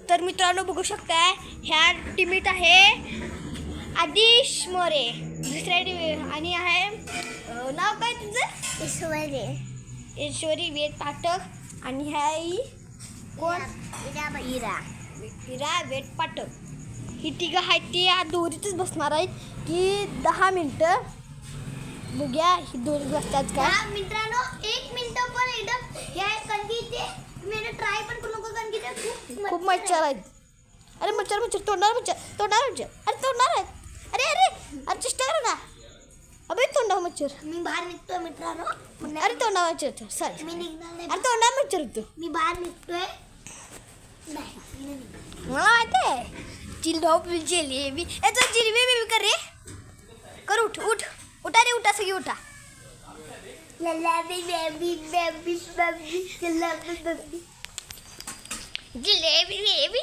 तर मित्रांनो बघू शकताय ह्या टीमीत आहे आदिश मोरे, दुसऱ्या टीमी आणि आहे नाव काय तुझं? ईश्वरी वेद पाठक आणि ह्या कोण? इरा वेद पाठक. ही तिघं आहेत ती या दोरीतच बसणार आहेत की 10 मिनटं. बघूया ही दोरी बसतात का. मित्रांनो 1 मिनिट पण एकदम हे कंदी ते मी ट्राय पण करू नको कंदी ते खूप मच्छर आहेत. अरे मच्छर तोंडावर मच्छर आहेत. अरे चेष्टा करा ना. अबे तोंडावर मच्छर. मी बाहेर निघतोय मित्रांनो. अरे तोंडावर मच्छर सॉरी. मी निघणार नाही. अरे तोंडावर मच्छर होतो. मी बाहेर निघतोय. नाही मला माहिती आहे चिल्डॉप जिलेबी याचा जिलेबी बेबी कर रे. कर उठ उठा रे उठा सगळी उठा. Lullaby baby baby baby lullaby baby jalebi baby.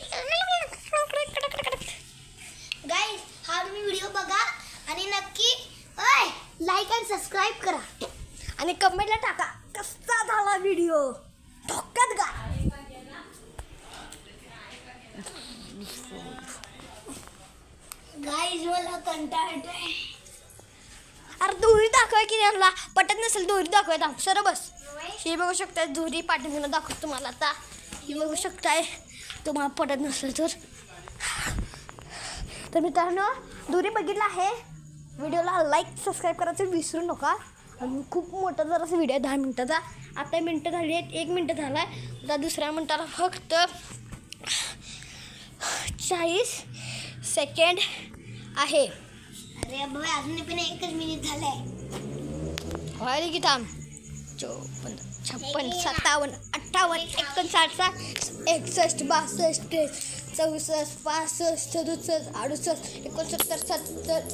Guys हा तुम्ही व्हिडिओ बघा आणि नक्की लाईक आणि सबस्क्राईब करा आणि कमेंटला टाका कसा झाला व्हिडिओ. धोक्यात का. गाइस मला कंटाळा येतोय. अरे दोरी दाखवाय की त्यांना पटत नसेल दोरी दाखवाय सर बस. ही बघू शकताय दोरी पाठीमागून दाखवतो तुम्हाला आता. ही बघू शकताय तुम्हाला पटत नसेल तर मित्रांनो दोरी बघितला आहे. व्हिडिओला लाईक सबस्क्राईब करायचं विसरू नका. आणि खूप मोठा जरासा व्हिडिओ 10 मिनटाचा. आता मिनटं झाली आहेत 1 मिनटं झाला आहे. आता दुसऱ्या मिनटाला फक्त 40 सेकंड आहे. अरे बाबा अजून पण 1 मिनिट झालंय. व्हायला की थांब 54 56 57 58 59 61 62 64 65 67 68 69 70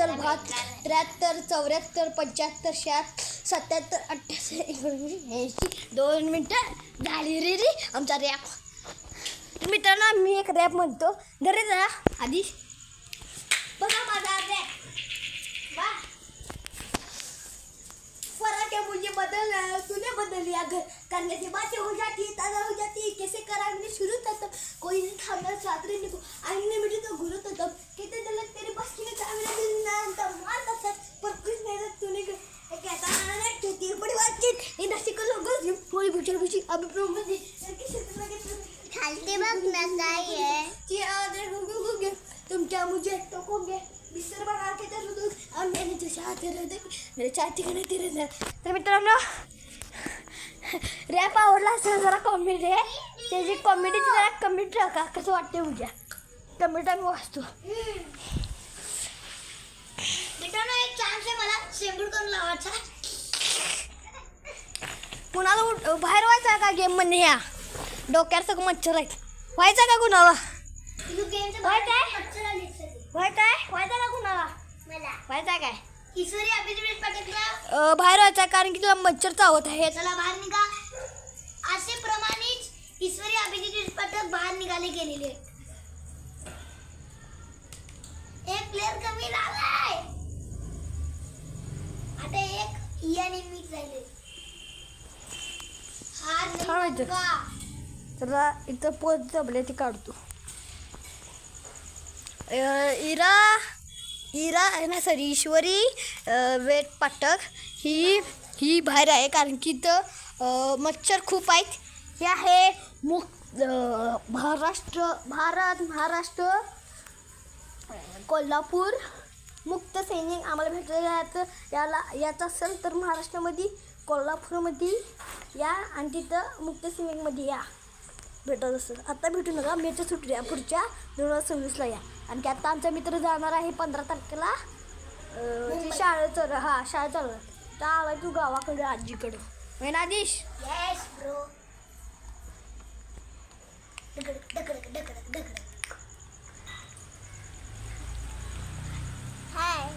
71 72 73 74 75 76 77 88 2 मिनटं झाली रे आमचा रॅप. मित्रांनो मी एक रॅप म्हणतो. धरे जरा आधी बघा माझा रॅप. वा फर्क है मुझे बदल तूने बदल लिया घर करने की बातें हो जाती ताज़ा हो जाती कैसे करा मैंने शुरू तब कोई नहीं था मेरा साथ रहने को आईने मुझे तो गुरु तो तब कितने दिल तेरे बस की नहीं था मेरा दिल ना तब मारता था पर कुछ नहीं था तूने कहता ना ना खेती बड़ी बातचीत इन दस को लोगों थोड़ी गुजर गुजरी अब प्रॉब्लम थी किसी तरह के खालते बघ ना काय आहे कि आज गुगुगे तुम क्या मुझे टोकोगे बिस्तर बना के तर दूध और मैंने जो चाहते रहते मेरे चाहते का नाही तेरे. तर मित्रांनो रॅप आवडला असेल जरा कॉमेडी आहे त्याची कॉमेडीची जरा कमेंट टाका कसं वाटते उद्या. कमेंट आम्ही वाचतो. मित्रांनो एक चान्स आहे मला शेंबूड करून लावायचा. कुणाला बाहेर व्हायचा का गेम मध्ये ह्या डोक्यावर सगळं मच्छर आहेत व्हायचा का कुणाला व्हायचा का कुणाला व्हायचा काय ईश्वरी अभिजित पाठकला बाहेर व्हायचा कारण की तुला मच्छर चावत आहे. चला बाहेर निघा. असे प्रमाणेच ईश्वरी अभिजित पाठक बाहेर निघाले गेलेले. एक प्लेअर कमी झालाय. आता एक इयाने मिस झाले. तर इथं पोच जमले ती काढतो. इरा आहे ना सॉरी ईश्वरी वेद पाठक ही बाहेर आहे कारण की इथं मच्छर खूप आहेत. हे आहे महाराष्ट्र कोल्हापूर मुक्त सैनिक आम्हाला भेटायला याचं असेल तर महाराष्ट्रामध्ये कोल्हापूरमध्ये या आणि तिथं मुक्त सैनिकमध्ये या भेटत असेल. आता भेटू नका मेच्या सुट्ट्या पुढच्या 2026ला या. आणि की आता आमचा मित्र जाणार आहे 15 तारखेला शाळा चालू तर आला तू गावाकडे आजीकडं मेन आदिश. Yes bro. हाय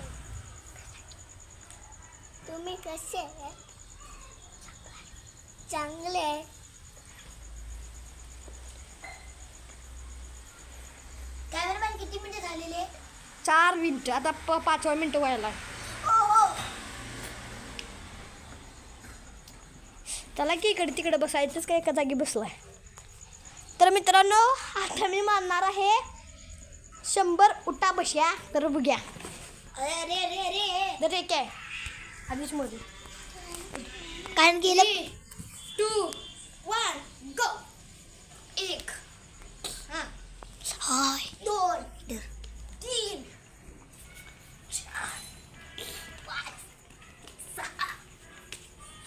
तुम्ही कसे आहे? चांगले. कॅमेरामॅन किती मिनिटं झालेले? 4 मिनिटं आता 5व्या मिनिटं व्हायला. त्याला की इकडे तिकडे बसायचंच काय एका जागी बसलाय. तर तर मित्रांनो आता मी मारणार आहे 100 उठा बश्या. तर बघूया. अरे अरे अरे अरे तर ठीक आहे आधीच मोदी. कारण गेलं 2 1 गो. 1 हाय 2 3 4 5 6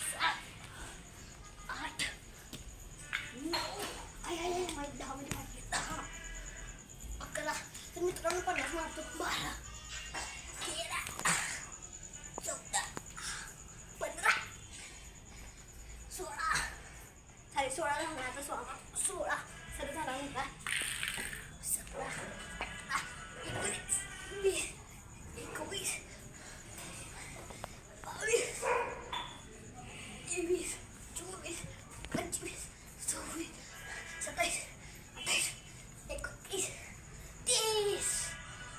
7 8 9 10 11. तर मित्रांनो 50 मारतो. 12 13 14 15 16 साडे 16 झाला आता 16 सर झाला होता 17 19 20 21 22 23 24 25 26 27 28 29 30.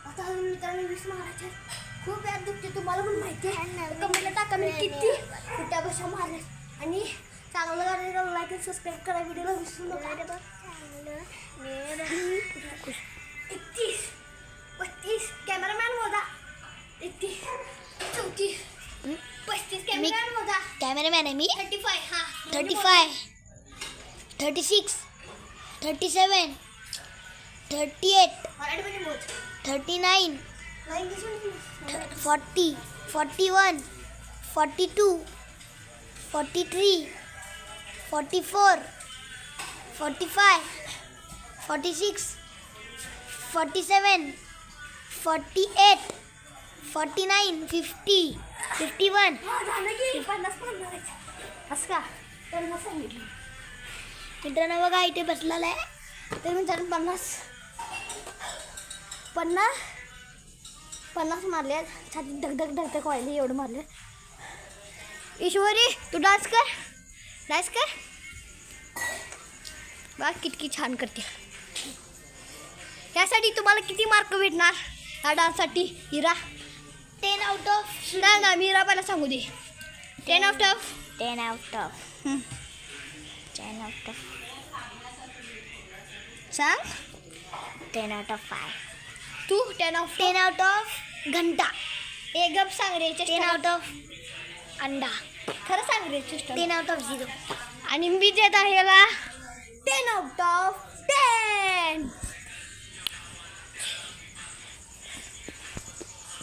आता मित्रांनो 20 मारायचे. खूप याद दुखते तुम्हाला पण माहिती आहे. कमेंटला टाका मी किती कुठ्या बशा मारल्या. आणि चांगलं गाणं लाईक आणि सबस्क्राईब करा. व्हिडिओला विसरू नका. 31 32 कॅमेरामॅन मोजा. 31 34 35 कॅमेरामॅन मोजा. कॅमेरामॅन आहे मी. 35 हा 35 36 37 38 मराठीमध्ये मोज. 39 इंग्लिशमध्ये 40 41 42 43 44 45 46 47 48 49 50 51. झालं की 50 मारायचं. असं का तर मग सांगितलं. मित्रांनो बघा इथे बसलेला आहे. तर मित्रांनो 50 मारले. छाती धक व्हायला एवढं मारले. ईश्वरी तू डान्स कर बा किती छान करते. यासाठी तुम्हाला किती मार्क भेटणार या डान्ससाठी हिरा? 10 out of ना मी हिरा पहिला सांगू दे. 10 out of 10 out of 10 out of सांग 10 out of 5. Tu 10 out 10 out of घंटा. एक गप सांग रे 10 out of अंडा. खरं सांग रे चेष्टा. 10 out of 0. आणि मी देत आहे याला 10 out of 10.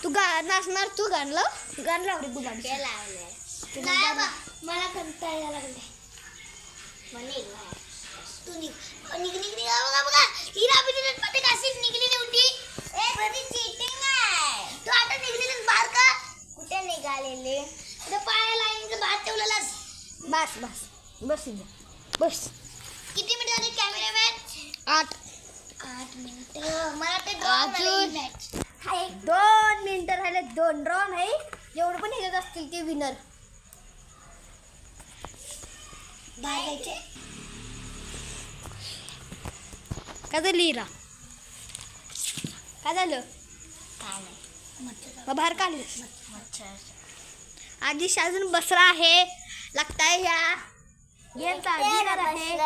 तू नाचणार. तू गाण लाव रे तू गाण. नाही बा, मला कंटाळा यायला लागलाय. तू निघ बघा हिरा बिजनेस मध्ये कशीच निघलेली होती. बरी चीटिंग आहे. तू आता निघलेलीस बाहेर का? कुठे निघालेले? तुझ्या पायाला लाईनचं भात ठेवलेलास. बस किती मिनिट झाले कॅमेरामॅन? 8 मिनिटं. मला ते अजून. मॅच 2 मिनिटं राहिले. 2 ड्रॉ नाही जेवढं पण ह्याच्यात असतील ते विनर. बाहेर जायचे. काय झालं हिरा? काय झालं? काय नाही मग बाहेर काढलं. मच्छर. आधी अजून बसरा आहे. लागताय ह्या गेमचा विनर आहे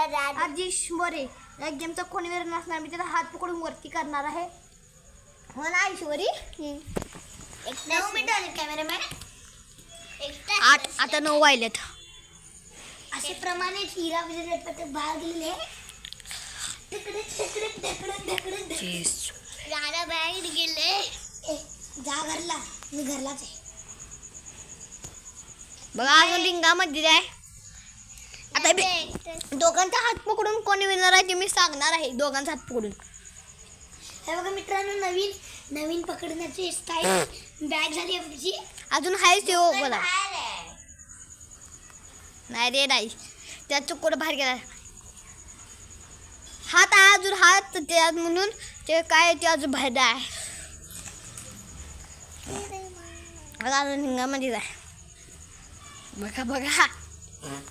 आजीश मोरे. या गेमचा कोणी वेळ नसणार. मी त्याला हात पकडून वरती करणार आहे. हो ना ईश्वरी? 9 मिनिटं झाले कॅमेरामॅन. 8 आता 9 वाजलेत. असे प्रमाणे हिरा बिजनेस मध्ये बाहेर गेलेले. राणा बाहेर गेले. जा घरला. मी घरलाच आहे. बघा अजून रिंगामध्ये आहे. आता दोघांचा हात पकडून कोणी विनर आहे ते मी सांगणार आहे. दोघांचा हात पकडून. हे बघा मित्रांनो नवीन पकडण्याची स्टाईल बॅग झाली आमची. अजून आहेच ते बोला. नाही रे नाही त्या चुकून बाहेर गेला. हात अजून हात ते म्हणून ते काय ते अजून बाहेर आहे. अजून हिंगामध्ये आहे. बघा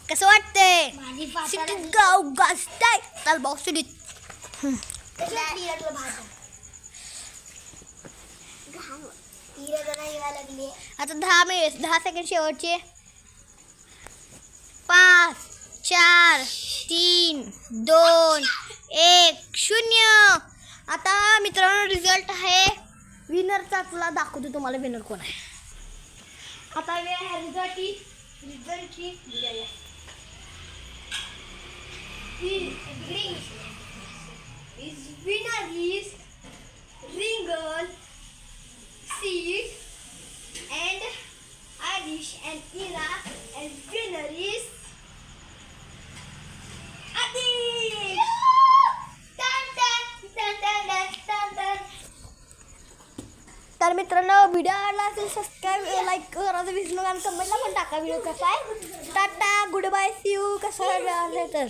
कसं वाटतंय? माझी सिटी गाव गाजताय. चल भाऊ सुनीत. लागली. आता 10 सेकंड शेवटचे. 5 4 3, 2, 1, 0. आता मित्रांनो रिझल्ट आहे विनरचा. तुला दाखवतो तुम्हाला विनर कोण आहे. आता वेळ आहे रिझल्टची. Winner is Ringle, Sid and Adish and Ira, and winner is Adish. तर मित्रांनो व्हिडिओ आवडला असेल सबस्क्राईब लाईक करायचं विसरू नका आणि कमेंटला पण टाका व्हिडिओ कसा आहे. Tata good bye see you. कसा आहे तर